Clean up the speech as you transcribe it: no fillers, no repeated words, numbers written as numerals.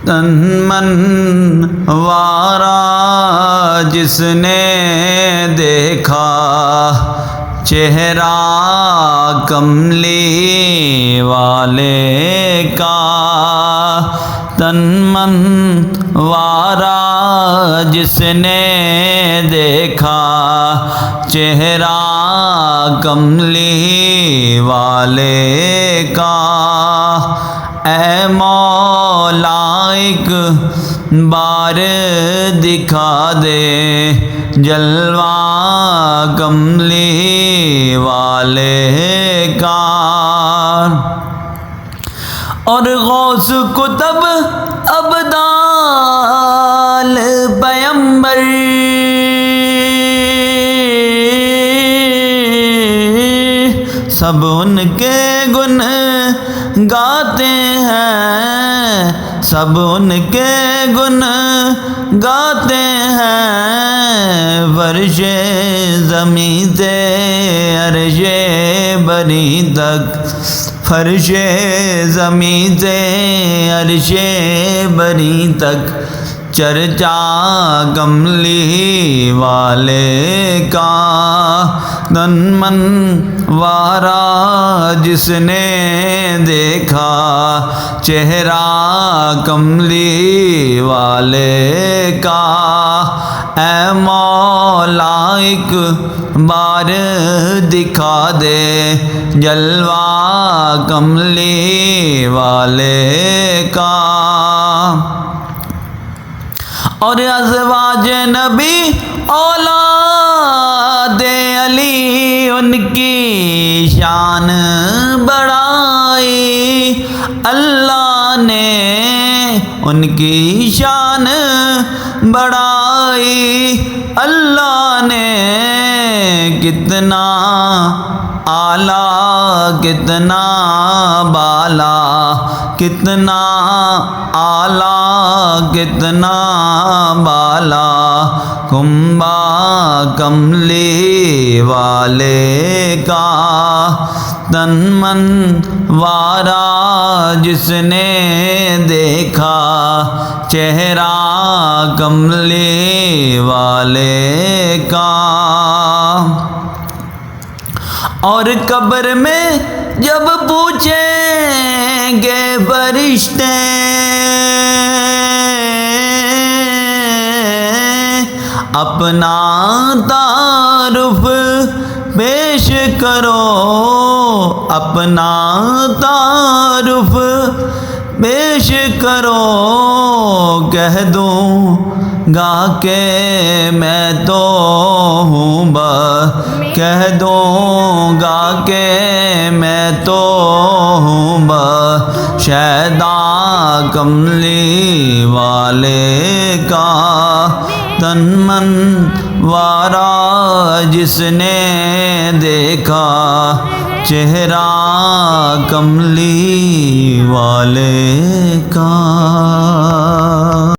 تن من وارا جس نے دیکھا چہرہ کملی والے کا، تن من وارا جس نے دیکھا چہرہ کملی والے کا، اے مولا ایک بار دکھا دے جلوہ کملی والے کا۔ اور غوث کتب ابدال پیمبر سب ان کے گن گاتے ہیں، سب ان کے گن گاتے ہیں، فرش زمیں سے عرش بری تک، فرش زمیں سے عرش بری تک چرچا کملی والے کا، تن من وارا جس نے دیکھا چہرہ کملی والے کا، اے مولا ایک بار دکھا دے جلوہ کملی والے کا۔ اور ازواج نبی اولاد علی ان کی شان بڑھائی، اللہ نے ان کی شان بڑھائی، اللہ نے کتنا اعلیٰ کتنا بالا، کتنا اعلیٰ کتنا بالا کنبہ کملی والے کا، تن من وارا جس نے دیکھا چہرہ کملی والے کا۔ اور قبر میں جب پوچھیں گے فرشتے اپنا تعارف پیش کرو، اپنا تعارف پیش کرو، کہہ دوں گا کہ میں تو ہوں کہہ دوں گا کہ میں تو ہوں شیدا کملی والے کا، تن من وارا جس نے دیکھا چہرہ کملی والے کا۔